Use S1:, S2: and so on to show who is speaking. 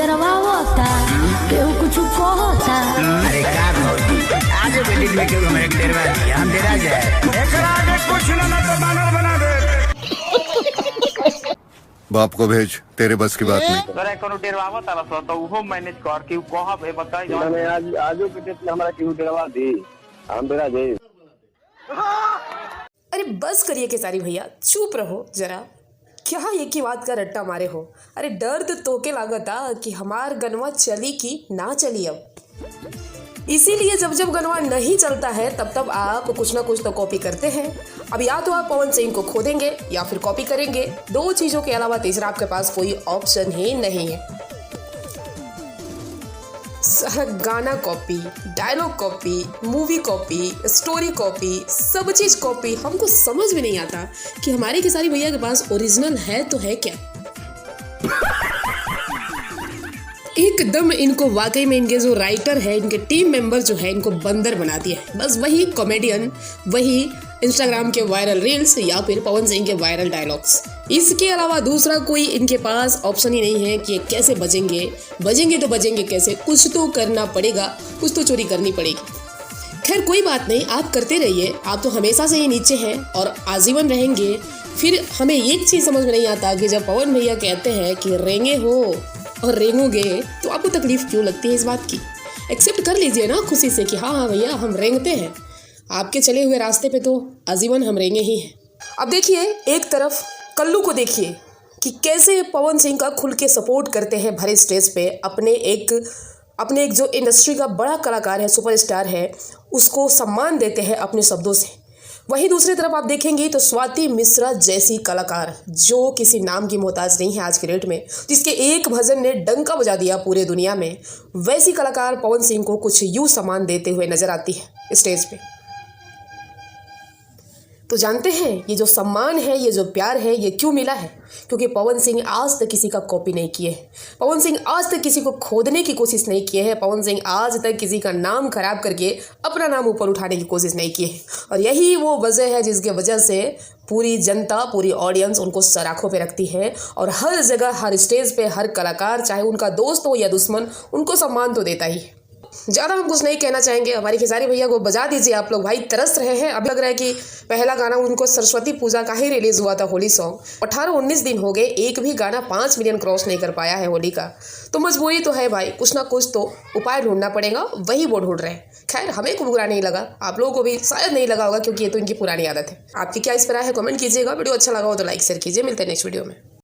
S1: डरवावता, केहू कुछ कहता।
S2: अरे का भौजी, आज बेटी में क्यों हमें डरवा दिया, हम डरा जाए। एकरा आगे कुछ ना तो बानर बना दे।
S3: बाप को भेज, तेरे बस की बात नहीं।
S4: तोरा कोनो डरवावत तारा सो तो उहो मैनेज कर के कहब ए बताई जान।
S5: मैंने आज आजो के डेट में हमरा केहू डरवा दी, हम डरा जाए।
S6: अरे बस करिए केसारी भैया, चुप रहो जरा। क्या एक ही बात का रट्टा मारे हो। अरे दर्द तोके लागता कि हमार गनवा चली कि ना चली। अब इसीलिए जब जब गनवा नहीं चलता है तब तब आप कुछ ना कुछ तो कॉपी करते हैं। अब या तो आप पवन सिंह को खोदेंगे या फिर कॉपी करेंगे। दो चीज़ों के अलावा तीसरा आपके पास कोई ऑप्शन ही नहीं है। सारा गाना copy, dialogue copy, movie copy, story copy, सब चीज़ कॉपी। हमको समझ में नहीं आता कि हमारे खेसारी भैया के पास ओरिजिनल है तो है क्या। एकदम इनको वाकई में इनके जो राइटर है, इनके टीम मेंबर जो है, इनको बंदर बना दिया है। बस वही कॉमेडियन, वही इंस्टाग्राम के वायरल रील्स या फिर पवन सिंह के वायरल डायलॉग्स। इसके अलावा दूसरा कोई इनके पास ऑप्शन ही नहीं है कि कैसे बजेंगे तो बजेंगे कैसे। कुछ तो करना पड़ेगा, कुछ तो चोरी करनी पड़ेगी। खैर कोई बात नहीं, आप करते रहिए। आप तो हमेशा से ही नीचे हैं और आजीवन रहेंगे। फिर हमें एक चीज़ समझ में नहीं आता कि जब पवन भैया कहते हैं कि रेंगे हो और रेंगोगे तो आपको तकलीफ क्यों लगती है इस बात की। एक्सेप्ट कर लीजिए ना खुशी से कि हाँ भैया हम रेंगते हैं। आपके चले हुए रास्ते पे तो आजीवन हम रेंगे ही हैं। अब देखिए एक तरफ कल्लू को देखिए कि कैसे पवन सिंह का खुल के सपोर्ट करते हैं भरे स्टेज पे। अपने एक जो इंडस्ट्री का बड़ा कलाकार है, सुपरस्टार है, उसको सम्मान देते हैं अपने शब्दों से। वहीं दूसरी तरफ आप देखेंगे तो स्वाति मिश्रा जैसी कलाकार जो किसी नाम की मोहताज नहीं है आज के डेट में, जिसके एक भजन ने डंका बजा दिया पूरे दुनिया में, वैसी कलाकार पवन सिंह को कुछ यूँ सम्मान देते हुए नजर आती है स्टेज पे। तो जानते हैं ये जो सम्मान है, ये जो प्यार है, ये क्यों मिला है? क्योंकि पवन सिंह आज तक किसी का कॉपी नहीं किए हैं। पवन सिंह आज तक किसी को खोदने की कोशिश नहीं किए हैं। पवन सिंह आज तक किसी का नाम खराब करके अपना नाम ऊपर उठाने की कोशिश नहीं की है। और यही वो वजह है जिसके वजह से पूरी जनता, पूरी ऑडियंस उनको सराखों पे रखती है और हर जगह, हर स्टेज पे, हर कलाकार, चाहे उनका दोस्त हो या दुश्मन, उनको सम्मान तो देता ही है। ज़्यादा हम कुछ नहीं कहना चाहेंगे। हमारी खेसारी भैया को बजा दीजिए आप लोग, भाई तरस रहे हैं। अब लग रहा है कि पहला गाना उनको सरस्वती पूजा का ही रिलीज़ हुआ था, होली सॉन्ग। 18-19 दिन हो गए, एक भी गाना 5 मिलियन क्रॉस नहीं कर पाया है होली का। तो मजबूरी तो है भाई, कुछ ना कुछ तो उपाय ढूंढना पड़ेगा, वही वो ढूंढ रहे हैं। खैर हमें को बुरा नहीं लगा, आप लोगों को भी शायद नहीं लगा होगा क्योंकि ये तो इनकी पुरानी आदत है। आपकी क्या इस पर राय है कमेंट कीजिएगा। वीडियो अच्छा लगा हो तो लाइक शेयर कीजिए। मिलते हैं नेक्स्ट वीडियो में।